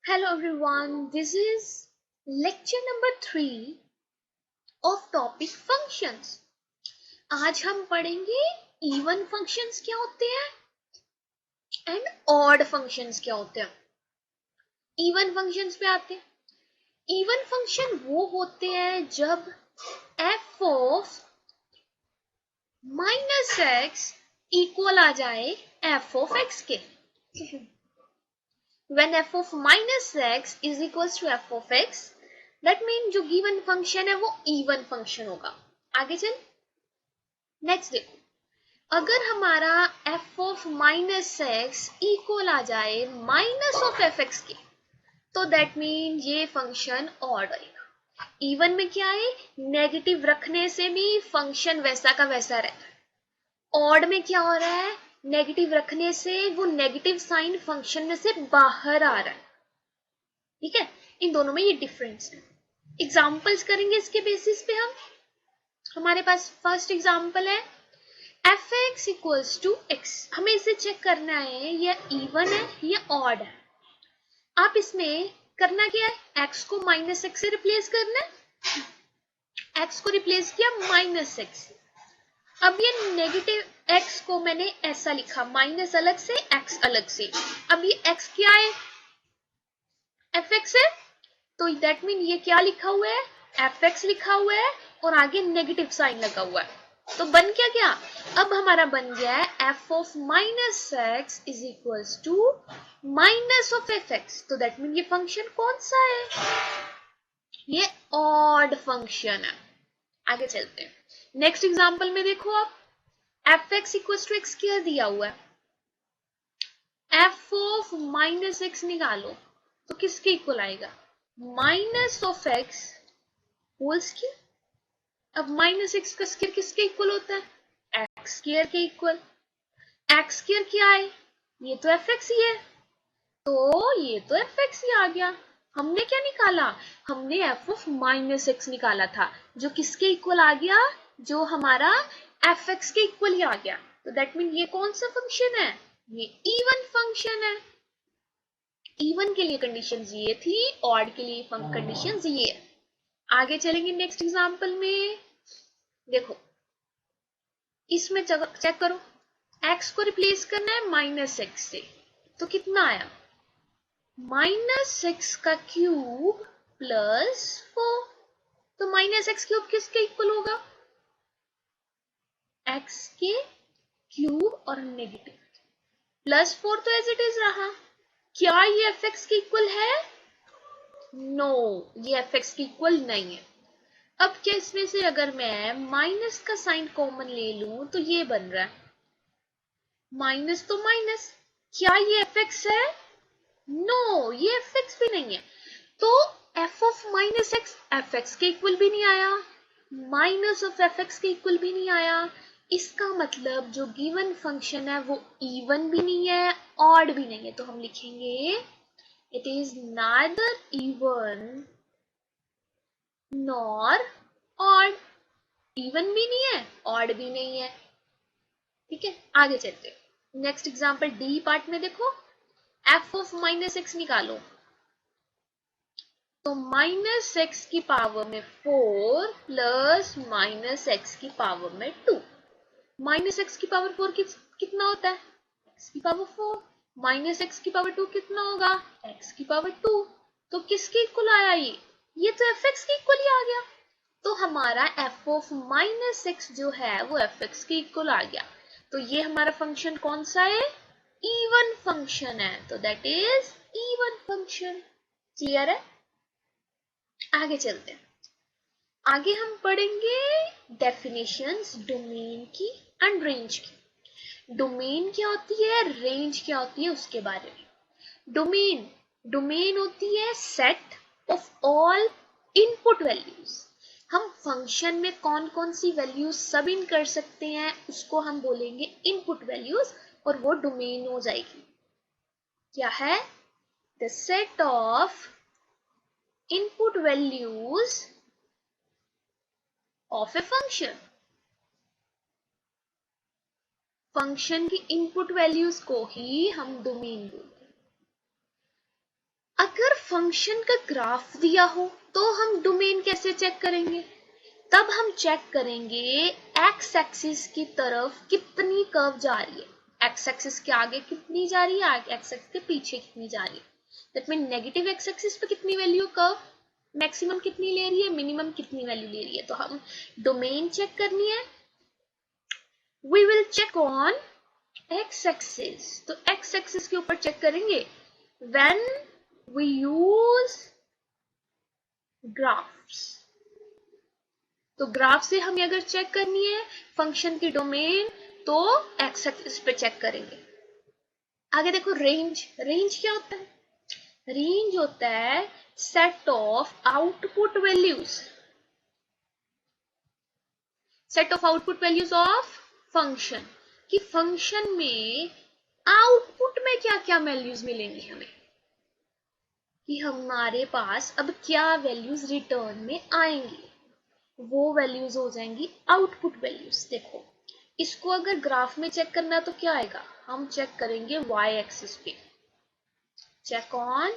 Hello everyone, this is lecture number 3 of topic functions. आज हम पढ़ेंगे even functions क्या होते हैं and odd functions क्या होते हैं. even functions पे आते हैं. even function वो होते हैं जब f of minus x equal आ जाए f of x के. When f of minus x is equals to f of x, that means जो given function है वो even function होगा. आगे चल. नेक्स्ट देखो, अगर हमारा f of minus x equal आ जाए माइनस ऑफ एफ एक्स के, तो दैट मीन ये फंक्शन ऑड आएगा. इवन में क्या है, नेगेटिव रखने से भी फंक्शन वैसा का वैसा रहता है. ऑड में क्या हो रहा है, नेगेटिव रखने से वो नेगेटिव साइन फंक्शन में से बाहर आ रहा है. ठीक है, इन दोनों में ये डिफरेंस है. एग्जांपल्स करेंगे इसके बेसिस पे. हमारे पास फर्स्ट एग्जांपल है F X equals to X. हमें इसे चेक करना है ये इवन है या ऑड है. आप इसमें करना क्या है, एक्स को माइनस एक्स से रिप्लेस करना है. एक्स को रिप्लेस किया माइनस एक्स. अब ये नेगेटिव एक्स को मैंने ऐसा लिखा, माइनस अलग से एक्स अलग से. अब ये एक्स क्या है, एफ एक्स है, तो दैट मीन ये क्या लिखा हुआ है, एफ एक्स लिखा हुआ है और आगे नेगेटिव साइन लगा हुआ है. तो बन क्या, अब हमारा बन गया है F of minus X is equals to minus of F X. तो दैट मीन ये फंक्शन कौन सा है, ये ऑड फंक्शन है. आगे चलते हैं. नेक्स्ट एग्जांपल में देखो आप, F X equals to X square दिया हुआ है. एफ ऑफ माइनस एक्स निकालो तो किसके इक्वल आएगा, minus of X whole square. अब माइनस एक्स का स्क्वायर किसके इक्वल होता है, एक्स स्क्वायर के इक्वल. एक्स स्क्वायर क्या है, ये तो एफ एक्स ही है, तो ये तो एफ एक्स ही आ गया. हमने क्या निकाला, हमने एफ ऑफ माइनस एक्स निकाला था, जो किसके इक्वल आ गया, जो हमारा एफ एक्स के इक्वल ही आ गया. तो दैट मीन ये कौन सा फंक्शन है, ये इवन फंक्शन है. इवन के लिए कंडीशंस ये थी, ऑड के लिए कंडीशंस ये है. आगे चलेंगे नेक्स्ट एग्जांपल में. देखो इसमें चेक करो, एक्स को रिप्लेस करना है माइनस एक्स से, तो कितना आया, माइनस एक्स का क्यूब प्लस 4. तो माइनस एक्स क्यूब किसके इक्वल होगा, एक्स के क्यूब और नेगेटिव प्लस 4. तो एज इट इज रहा. क्या ये एफ एक्स के इक्वल है, नो, ये एफ एक्स के इक्वल नहीं है. अब क्या इसमें से अगर मैं माइनस का साइन कॉमन ले लूं तो ये बन रहा है माइनस तो माइनस. क्या ये एफ एक्स है, नो, ये एफ एक्स भी नहीं है. तो F of minus x F x के इक्वल भी नहीं आया, माइनस ऑफ एफ एक्स के इक्वल भी नहीं आया. इसका मतलब जो गिवन फंक्शन है वो इवन भी नहीं है, ऑड भी नहीं है. तो हम लिखेंगे it is neither even nor odd. Even भी नहीं है, ऑड भी नहीं है. ठीक है, आगे चलते हैं. नेक्स्ट एग्जांपल डी पार्ट में देखो, एफ ऑफ माइनस एक्स निकालो. तो माइनस एक्स की पावर में 4 प्लस माइनस एक्स की पावर में 2. माइनस एक्स की पावर 4 कितना होता है, एक्स की पावर 4. माइनस एक्स की पावर 2 कितना होगा, एक्स की पावर 2. तो किसके इक्वल आया ये तो एफ एक्स के इक्वल ही आ गया. तो हमारा एफ ऑफ माइनस एक्स जो है वो एफ एक्स के इक्वल आ गया. तो ये हमारा फंक्शन कौन सा है, इवन फंक्शन है. तो that is even function. Clear है. आगे चलते हैं. आगे हम पढ़ेंगे डेफिनेशंस डोमेन की एंड रेंज की. डोमेन क्या होती है, रेंज क्या होती है, उसके बारे में. डोमेन होती है set of all input values. हम फंक्शन में कौन कौन सी वैल्यूज सब इन कर सकते हैं उसको हम बोलेंगे इनपुट वैल्यूज, और वो डोमेन हो जाएगी. क्या है, the set of input values of a function. Function की इनपुट वैल्यूज को ही हम डोमेन बोलते हैं. अगर फंक्शन का ग्राफ दिया हो तो हम डोमेन कैसे चेक करेंगे? तब हम चेक करेंगे एक्स एक्सिस की तरफ कितनी कर्व जा रही है, एक्स एक्सिस के आगे कितनी जा रही है, एक्स एक्सिस के पीछे कितनी जा रही है। That mean negative x axis पे कितनी वैल्यू कर्व मैक्सिमम कितनी ले रही है, मिनिमम कितनी वैल्यू ले रही है। तो हम डोमेन चेक करनी है, we will check on X axis. तो एक्स एक्सिस के ऊपर चेक करेंगे व्हेन वी यूज ग्राफ्स। तो ग्राफ से हमें अगर चेक करनी है फंक्शन की डोमेन तो एक्स एक्सिस पे चेक करेंगे। आगे देखो रेंज। रेंज क्या होता है? रेंज होता है set of output values, set of output values of function, कि फंक्शन में आउटपुट में क्या क्या वैल्यूज मिलेंगी हमें, कि हमारे पास अब क्या वैल्यूज रिटर्न में आएंगी, वो वैल्यूज हो जाएंगी आउटपुट वैल्यूज। देखो इसको अगर ग्राफ में चेक करना तो क्या आएगा, हम चेक करेंगे वाई एक्सिस पे, चेक ऑन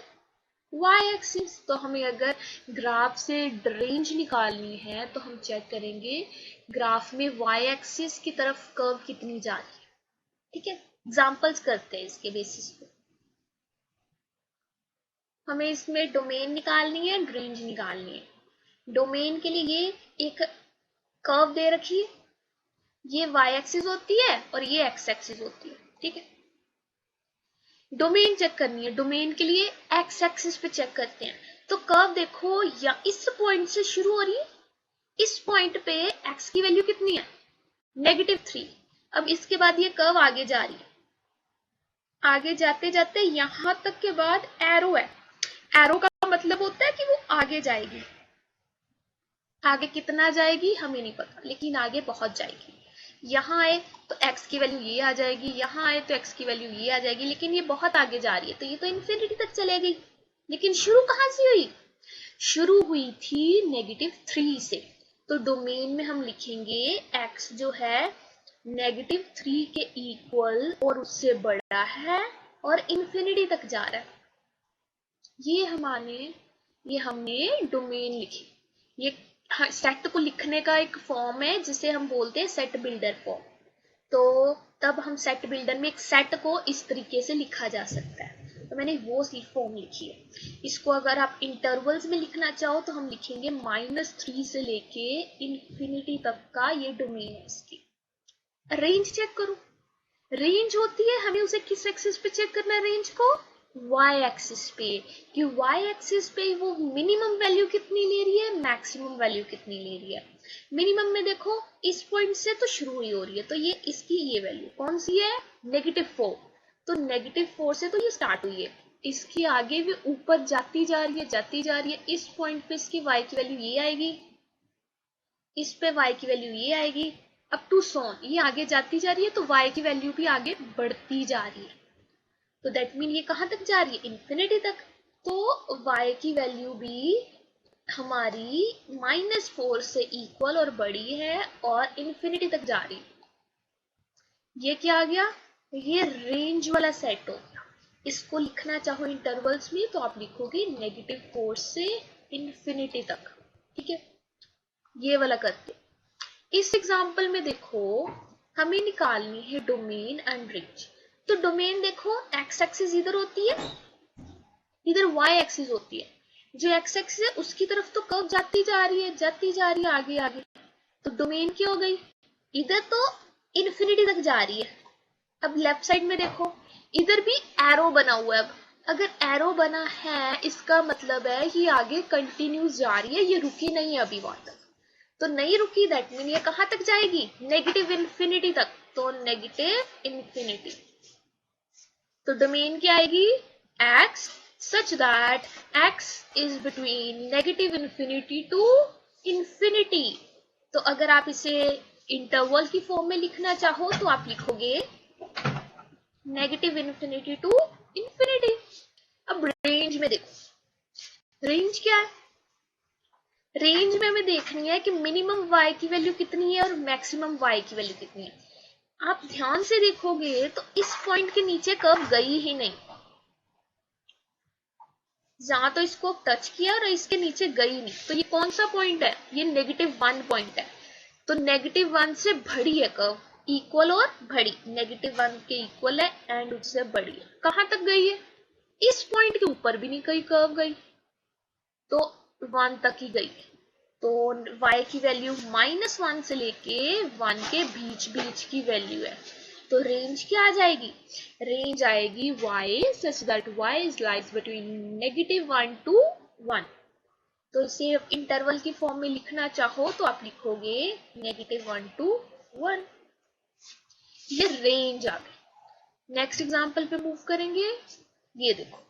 वाई एक्सिस। तो हमें अगर ग्राफ से रेंज निकालनी है तो हम चेक करेंगे ग्राफ में वाई एक्सिस की तरफ कर्व कितनी जा रही है। ठीक है, एग्जांपल्स करते हैं इसके बेसिस पे। हमें इसमें डोमेन निकालनी है, रेंज निकालनी है। डोमेन के लिए ये एक कर्व दे रखी है, ये वाई एक्सिस होती है और ये एक्स एक्सिस होती है। ठीक है, डोमेन चेक करनी है, डोमेन के लिए एक्स एक्सिस पे चेक करते हैं। तो कर्व देखो या इस पॉइंट से शुरू हो रही है, इस पॉइंट पे एक्स की वैल्यू कितनी है, -3। अब इसके बाद ये कर्व आगे जा रही है, आगे जाते जाते यहां तक के बाद एरो है, एरो का मतलब होता है कि वो आगे जाएगी। आगे कितना जाएगी हमें नहीं पता, लेकिन आगे पहुंच जाएगी। यहाँ आए तो x की वैल्यू ये आ जाएगी, यहाँ आए तो x की वैल्यू ये आ जाएगी, लेकिन ये बहुत आगे जा रही है तो ये तो इन्फिनिटी तक चले गई। लेकिन शुरू कहाँ से हुई? शुरू हुई थी -3 से। तो डोमेन में हम लिखेंगे x जो है -3 के इक्वल और उससे बड़ा है और इन्फिनिटी तक जा रहा है। ये हमने डोमेन लिखी। ये सेट को लिखने का एक फॉर्म है जिसे हम बोलते हैं सेट बिल्डर फॉर्म। तो तब हम सेट बिल्डर में एक सेट को इस तरीके से लिखा जा सकता है, तो मैंने वो सी फॉर्म लिखी है। इसको अगर आप इंटरवल्स में लिखना चाहो तो हम लिखेंगे -3 से लेके इन्फिनिटी तक का ये डोमेन है इसकी। रेंज चेक करो, रेंज होती है, हमें उसे किस एक्सिस पे चेक करना है, रेंज को वाई एक्सिस पे, कि वाई एक्सिस पे वो मिनिमम वैल्यू कितनी ले रही है, मैक्सिमम वैल्यू कितनी ले रही है। मिनिमम में देखो इस पॉइंट से तो शुरू हुई हो रही है, तो ये इसकी ये वैल्यू कौन सी है, -4। तो -4 से तो ये स्टार्ट हुई है, इसके आगे भी ऊपर जाती जा रही है, जाती जा रही है। इस पॉइंट पे इसकी y की वैल्यू ये आएगी, इस पे y की वैल्यू ये आएगी, अप टू सॉन ये आगे जाती जा रही है, तो y की वैल्यू भी आगे बढ़ती जा रही है। तो दैट मीन ये कहां तक जा रही है, इन्फिनिटी तक। तो y की वैल्यू भी हमारी -4 से इक्वल और बड़ी है और इन्फिनिटी तक जा रही है। ये क्या आ गया, ये रेंज वाला सेट हो गया। इसको लिखना चाहो इंटरवल्स में तो आप लिखोगे -4 से इन्फिनिटी तक। ठीक है, ये वाला करते। इस एग्जांपल में देखो हमें निकालनी है डोमेन एंड रेंज। तो डोमेन देखो एक्स एक्सिस इधर होती है, इधर वाई एक्सिस होती है। जो एक्स एक्सिस है उसकी तरफ तो कर्व जाती जा रही है, जाती जा रही है आगे आगे। तो डोमेन क्या हो गई, इधर तो इन्फिनिटी तक जा रही है। अब लेफ्ट साइड में देखो इधर भी एरो बना हुआ है। अब अगर एरो बना है इसका मतलब है ये आगे कंटिन्यूस जा रही है, ये रुकी नहीं है अभी वहां तक। तो नहीं रुकी, दैट मीन ये कहां तक जाएगी, -इन्फिनिटी तक। तो -इन्फिनिटी। तो डोमेन क्या आएगी, x such that x is between -infinity to infinity. तो अगर आप इसे इंटरवल की फॉर्म में लिखना चाहो तो आप लिखोगे -इन्फिनिटी to इन्फिनिटी। अब रेंज में देखो, रेंज क्या है, रेंज में हमें देखनी है कि मिनिमम y की वैल्यू कितनी है और मैक्सिमम y की वैल्यू कितनी है। आप ध्यान से देखोगे तो इस पॉइंट के नीचे कर्व गई ही नहीं, जहां तो इसको टच किया और इसके नीचे गई नहीं, तो ये कौन सा पॉइंट है, ये -1 पॉइंट है। तो -1 से बड़ी है कर्व, इक्वल और बड़ी, -1 के इक्वल है एंड उससे बड़ी है। कहां तक गई है, इस पॉइंट के ऊपर भी नहीं कहीं कर्व गई, तो 1 तक ही गई। तो y की वैल्यू -1 से लेके 1 के बीच बीच की वैल्यू है। तो रेंज क्या आ जाएगी, रेंज आएगी y such that y lies between -1 to 1। तो इसे इंटरवल की फॉर्म में लिखना चाहो तो आप लिखोगे -1 to 1। ये रेंज आ गई। नेक्स्ट एग्जांपल पे मूव करेंगे। ये देखो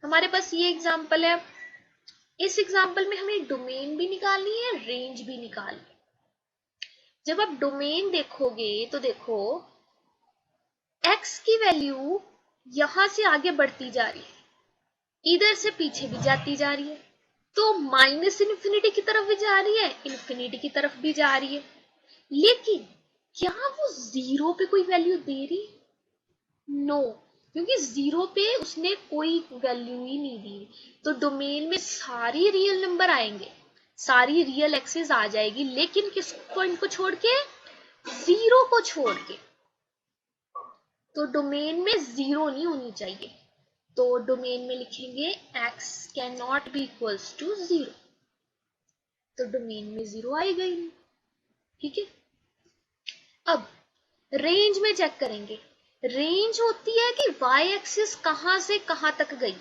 हमारे पास ये एग्जांपल है। इस एग्जांपल में हमें डोमेन भी निकालनी है, रेंज भी निकालनी है। जब आप डोमेन देखोगे तो देखो x की वैल्यू यहां से आगे बढ़ती जा रही है, इधर से पीछे भी जाती जा रही है, तो -∞ की तरफ भी जा रही है, इंफिनिटी की तरफ भी जा रही है। लेकिन क्या वो 0 पे कोई वैल्यू दे रही, नो, क्योंकि 0 पे उसने कोई वैल्यू ही नहीं दी। तो डोमेन में सारी रियल नंबर आएंगे, सारी रियल एक्सेस आ जाएगी, लेकिन किस पॉइंट को छोड़ के, 0 को छोड़ के। तो डोमेन में 0 नहीं होनी चाहिए, तो डोमेन में लिखेंगे x can not be equals to 0। तो डोमेन में 0 आएगा ही नहीं, ठीक है। अब रेंज में चेक करेंगे। रेंज होती है कि y एक्सिस कहां से कहां तक गई।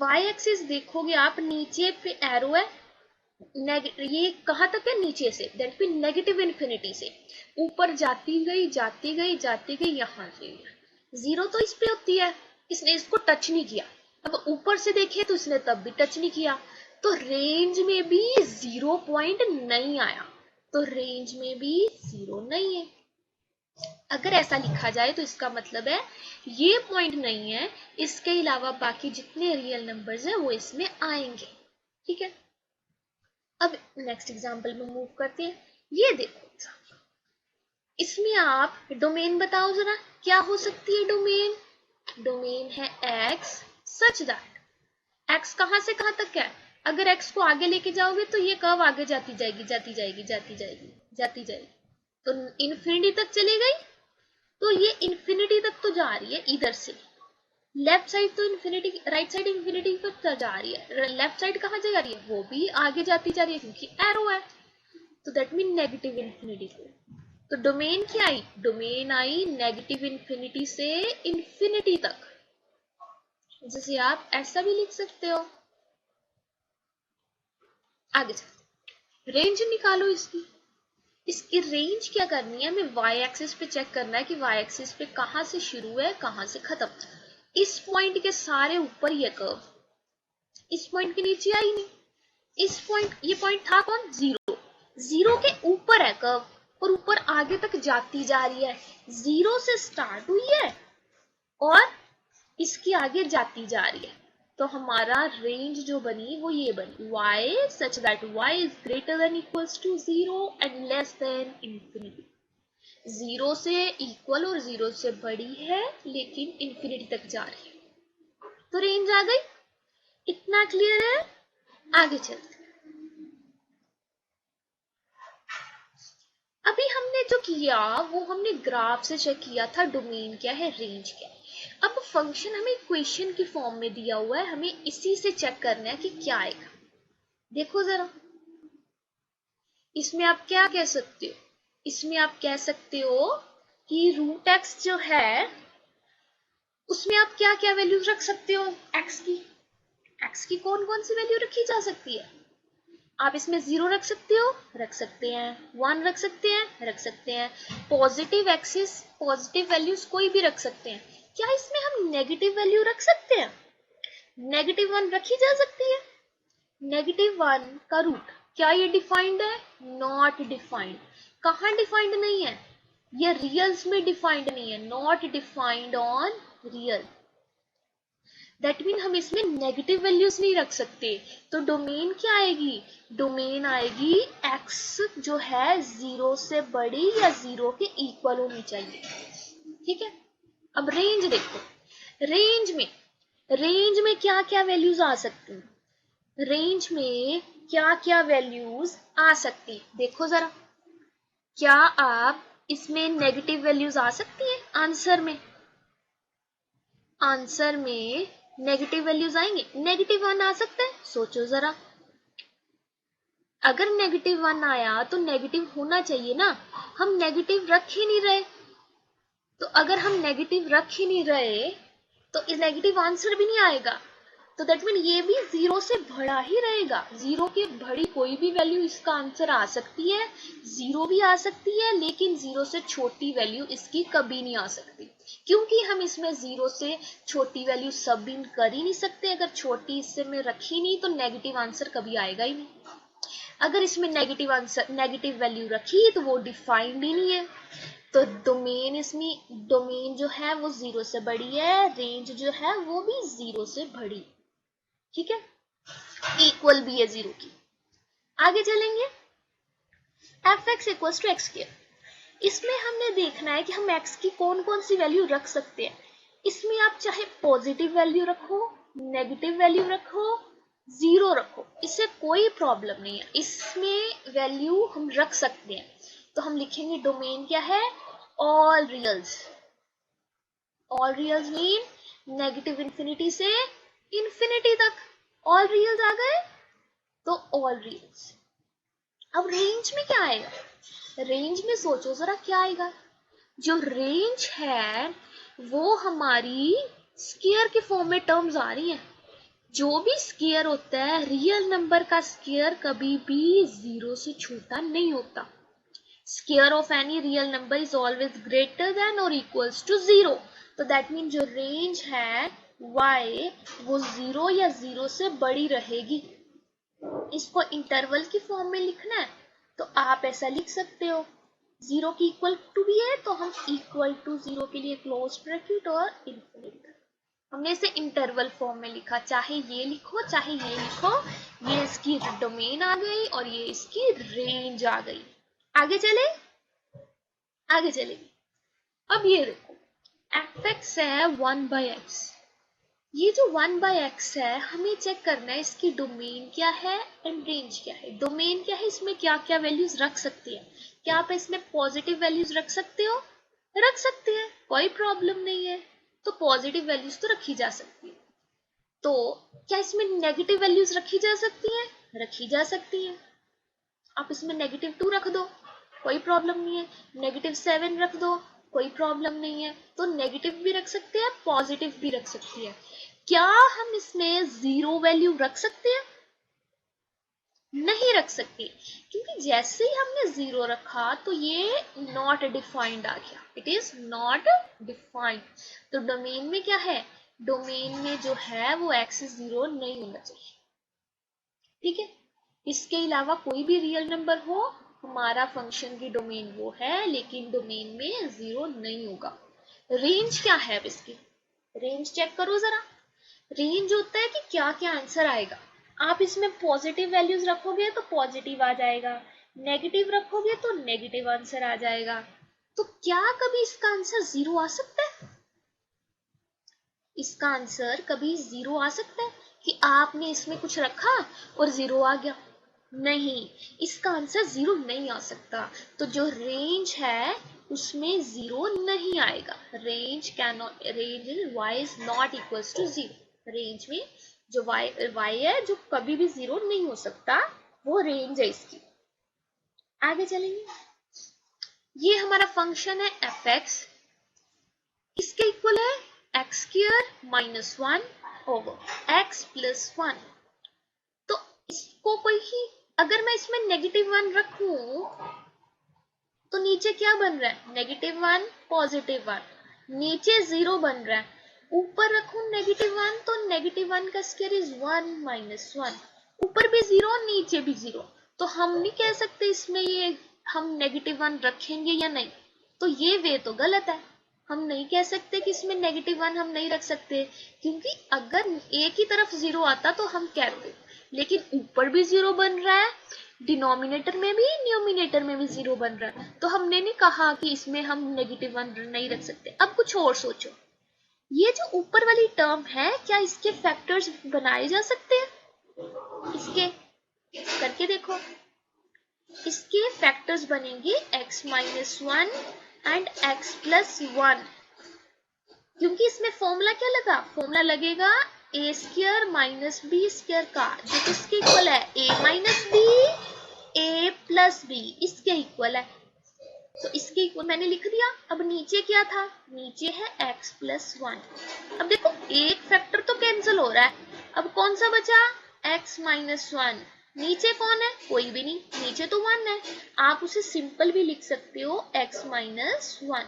y एक्सिस देखोगे आप, नीचे पे एरो है, ये कहां तक है, नीचे से, दैट मीन -∞ से ऊपर जाती गई जाती गई जाती गई, यहां से 0 तो इस पे होती है, इसने इसको टच नहीं किया। अब ऊपर से देखे तो इसने तब भी टच नहीं किया, तो रेंज में भी 0 पॉइंट नहीं आया, तो रेंज में भी 0 नहीं है। अगर ऐसा लिखा जाए तो इसका मतलब है ये पॉइंट नहीं है, इसके अलावा बाकी जितने रियल नंबर्स हैं वो इसमें आएंगे, ठीक है। अब नेक्स्ट एग्जांपल में मूव करते हैं। ये देखो इसमें आप डोमेन बताओ जरा, क्या हो सकती है डोमेन। डोमेन है x सच दैट x कहां से कहां तक है। अगर x को आगे लेके जाओगे तो ये कर्व आगे जाती जाएगी जाती जाएगी जाती जाएगी जाती जाएगी, तो इंफिनिटी तक चली गई। तो ये इंफिनिटी तक तो जा रही है इधर से, लेफ्ट साइड तो इंफिनिटी, राइट साइड इंफिनिटी पर जा रही है, लेफ्ट साइड कहां जा रही है, वो भी आगे जाती जा रही है क्योंकि एरो है, तो दैट मीन -∞ को। तो डोमेन क्या आई, डोमेन आई -∞ से इंफिनिटी तक, जिसे आप ऐसा भी लिख सकते हो। आगे चलो रेंज निकालो इसकी। इसकी रेंज क्या करनी है, हमें y एक्सिस पे चेक करना है कि y एक्सिस पे कहां से शुरू है कहां से खत्म। इस पॉइंट के सारे ऊपर ये कर्व, इस पॉइंट के नीचे आई नहीं, इस पॉइंट, ये पॉइंट था कौन, 0, 0 के ऊपर है कर्व और ऊपर आगे तक जाती जा रही है, 0 से स्टार्ट हुई है और इसकी आगे जाती जा रही है। तो हमारा रेंज जो बनी वो ये बनी, y such that y is greater than equals to 0 and less than infinity। 0 से इक्वल और 0 से बड़ी है लेकिन इंफिनिटी तक जा रही है, तो रेंज आ गई। इतना क्लियर है, आगे चलते। अभी हमने जो किया वो हमने ग्राफ से चेक किया था, डोमेन क्या है, रेंज क्या है। अब फंक्शन हमें इक्वेशन की फॉर्म में दिया हुआ है, हमें इसी से चेक करना है कि क्या आएगा। देखो जरा, इसमें आप क्या कह सकते हो, इसमें आप कह सकते हो कि रूट एक्स जो है उसमें आप क्या क्या वैल्यू रख सकते हो, एक्स की कौन कौन सी वैल्यू रखी जा सकती है। आप इसमें 0 रख सकते हो, रख सकते हैं, 1 रख सकते हैं, रख सकते हैं, पॉजिटिव एक्सिस पॉजिटिव वैल्यूज कोई भी रख सकते हैं। क्या इसमें हम नेगेटिव वैल्यू रख सकते हैं, -1 रखी जा सकती है। -1 का रूट क्या ये डिफाइंड है, नॉट डिफाइंड। कहां डिफाइंड नहीं है, ये रियल्स में डिफाइंड नहीं है, not defined on real. That mean हम इसमें नेगेटिव वैल्यूज नहीं रख सकते। तो डोमेन क्या आएगी, डोमेन आएगी एक्स जो है 0 से बड़ी या 0 के इक्वल होनी चाहिए, ठीक है। अब रेंज देखो, रेंज में रेंज में क्या क्या वैल्यूज आ सकती हैं, रेंज में क्या क्या वैल्यूज आ सकती है, देखो जरा, क्या आप इसमें नेगेटिव वैल्यूज आ सकती है आंसर में, आंसर में नेगेटिव वैल्यूज आएंगे, -1 आ सकता है, सोचो जरा, अगर -1 आया तो नेगेटिव होना चाहिए ना, हम नेगेटिव रख ही नहीं रहे, तो अगर हम नेगेटिव रख ही नहीं रहे तो इस नेगेटिव आंसर भी नहीं आएगा, तो दैट मीन ये भी 0 से बड़ा ही रहेगा, 0 की बड़ी कोई भी वैल्यू इसका आंसर आ सकती है, 0 भी आ सकती है, लेकिन 0 से छोटी वैल्यू इसकी कभी नहीं आ सकती, क्योंकि हम इसमें 0 से छोटी वैल्यू सब इन कर ही नहीं सकते, अगर छोटी इससे में रखी नहीं तो नेगेटिव आंसर कभी आएगा ही नहीं, अगर इसमें नेगेटिव आंसर नेगेटिव वैल्यू रखी तो वो डिफाइंड ही नहीं है, तो डोमेन इसमें डोमेन जो है वो 0 से बड़ी है, रेंज जो है वो भी 0 से बड़ी, ठीक है, इक्वल भी है 0 की। आगे चलेंगे, F X equal to X square, इसमें हमने देखना है कि हम x की कौन कौन सी वैल्यू रख सकते हैं, इसमें आप चाहे पॉजिटिव वैल्यू रखो, नेगेटिव वैल्यू रखो, 0 रखो, इससे कोई प्रॉब्लम नहीं है, इसमें वैल्यू हम रख सकते हैं, तो हम लिखेंगे डोमेन क्या है, all reals, all reals mean negative infinity से इंफिनिटी तक, ऑल रियल्स आ गए, तो ऑल रियल्स। अब रेंज में क्या आएगा, रेंज में सोचो जरा क्या आएगा, जो रेंज है वो हमारी स्क्वायर के फॉर्म में टर्म्स आ रही है, जो भी स्क्वायर होता है रियल नंबर का स्क्वायर कभी भी 0 से छोटा नहीं होता, square of any real number is always greater than और इक्वल्स टू 0, तो दैट मीन जो रेंज है y वो 0 या 0 से बड़ी रहेगी, इसको इंटरवल की फॉर्म में लिखना है तो आप ऐसा लिख सकते हो, 0 की इक्वल टू भी है तो हम इक्वल टू 0 के लिए क्लोज ब्रैकेट और इन्फिनिटी, हमने इसे इंटरवल फॉर्म में लिखा, चाहे ये लिखो चाहे ये लिखो, ये इसकी डोमेन आ गई और ये इसकी रेंज आ गई। आगे चले, आगे चलेंगे, अब ये देखो एफ एक्स है 1/x, ये जो 1/x है हमें चेक करना है इसकी डोमेन क्या है एंड रेंज क्या है, डोमेन क्या है, इसमें क्या क्या वैल्यूज रख सकती है, क्या आप इसमें पॉजिटिव वैल्यूज रख सकते हो, रख सकते हैं, कोई प्रॉब्लम नहीं है, तो पॉजिटिव वैल्यूज तो रखी जा सकती है, तो क्या इसमें नेगेटिव वैल्यूज रखी जा सकती है, रखी जा सकती है, आप इसमें -2 रख दो कोई प्रॉब्लम नहीं है, -7 रख दो कोई प्रॉब्लम नहीं है, तो नेगेटिव भी रख सकते हैं पॉजिटिव भी रख सकती है, क्या हम इसमें 0 वैल्यू रख सकते हैं, नहीं रख सकते, क्योंकि जैसे ही हमने 0 रखा तो ये नॉट डिफाइंड आ गया, इट इज नॉट डिफाइंड, तो डोमेन में क्या है, डोमेन में जो है वो x 0 नहीं होना चाहिए, ठीक है, इसके अलावा कोई भी रियल नंबर हो हमारा फंक्शन की डोमेन वो है, लेकिन डोमेन में 0 नहीं होगा। रेंज क्या है अब इसकी, रेंज चेक करो जरा, रेंज होता है कि क्या क्या आंसर आएगा, आप इसमें पॉजिटिव वैल्यूज रखोगे तो पॉजिटिव आ जाएगा, नेगेटिव रखोगे तो नेगेटिव आंसर आ जाएगा, तो क्या कभी इसका आंसर 0 आ सकता है, इसका आंसर कभी 0 आ सकता है कि आपने इसमें कुछ रखा और 0 आ गया, नहीं, इसका आंसर 0 नहीं आ सकता, तो जो रेंज है उसमें 0 नहीं आएगा, range can not, range y is not equals to 0, range में जो y है जो कभी भी 0 नहीं हो सकता, वो रेंज है इसकी। आगे चलेंगे, ये हमारा फंक्शन है एफ एक्स, इसके इक्वल है X square -1 over x plus 1, तो इसको कोई ही, अगर मैं इसमें -1 रखूं तो नीचे क्या बन रहा है, -1 +1, नीचे 0 बन रहा है, ऊपर रखूं -1 तो -1 का स्क्वायर इज 1 - 1, ऊपर भी 0 नीचे भी 0, तो हम नहीं कह सकते इसमें ये हम -1 रखेंगे या नहीं, तो ये वे तो गलत है, हम नहीं कह सकते कि इसमें -1 हम नहीं रख सकते, क्योंकि अगर एक ही तरफ 0 आता तो हम कहते, लेकिन ऊपर भी 0 बन रहा है, डिनोमिनेटर में भी न्यूमिनेटर में भी 0 बन रहा है, तो हमने नहीं कहा कि इसमें हम -1 नहीं रख सकते। अब कुछ और सोचो, ये जो ऊपर वाली टर्म है, क्या इसके फैक्टर्स बनाए जा सकते हैं? इसके करके देखो, इसके फैक्टर्स बनेंगे x minus 1 and x plus 1, क्योंकि इसमें फॉर्मूला क्या लगा, फॉर्मूला लगेगा A square minus B square का, जो किसके इक्वल है, a minus B A plus B, इसके इक्वल है। तो इसके इक्वल मैंने लिख दिया। अब नीचे क्या था, नीचे है x प्लस 1। अब देखो एक फैक्टर तो कैंसिल हो रहा है, अब कौन सा बचा, x माइनस 1। नीचे कौन है, कोई भी नहीं, नीचे तो 1 है। आप उसे सिंपल भी लिख सकते हो x माइनस 1।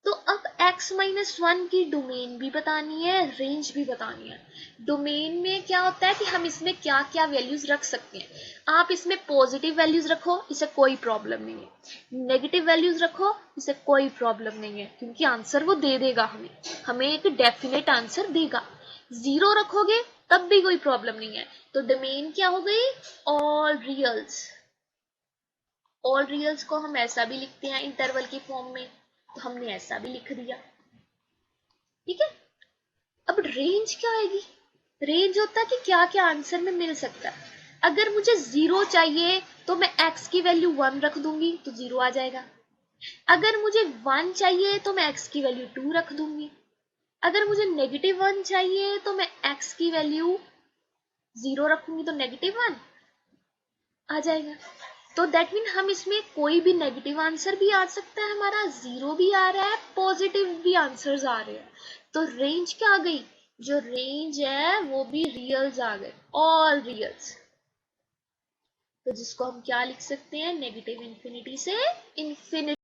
तो अब x माइनस 1 की डोमेन भी बतानी है, रेंज भी बतानी है। डोमेन में क्या होता है कि हम इसमें क्या क्या वैल्यूज रख सकते हैं। आप इसमें पॉजिटिव वैल्यूज रखो, इसे कोई प्रॉब्लम नहीं है। नेगेटिव वैल्यूज रखो, इसे कोई प्रॉब्लम नहीं है, क्योंकि आंसर वो दे देगा, हमें एक डेफिनेट आंसर देगा। 0 रखोगे तब भी कोई प्रॉब्लम नहीं है। तो डोमेन क्या हो गई, ऑल रियल्स। ऑल रियल्स को हम ऐसा भी लिखते हैं इंटरवल की फॉर्म में, तो हमने ऐसा भी लिख दिया, ठीक है। अब रेंज क्या आएगी, रेंज होता है कि क्या क्या आंसर में मिल सकता है। अगर मुझे 0 चाहिए तो मैं x की वैल्यू 1 रख दूंगी तो 0 आ जाएगा। अगर मुझे 1 चाहिए तो मैं x की वैल्यू 2 रख दूंगी। अगर मुझे -1 चाहिए तो मैं x की वैल्यू 0 रखूंगी तो -1 आ जाएगा। तो दैट मीन हम इसमें कोई भी नेगेटिव आंसर भी आ सकता है, हमारा 0 भी आ रहा है, पॉजिटिव भी आंसर्स आ रहे हैं। तो रेंज क्या आ गई, जो रेंज है वो भी रियल्स आ गए, ऑल रियल्स। तो जिसको हम क्या लिख सकते हैं, नेगेटिव इंफिनिटी से इंफिनिटी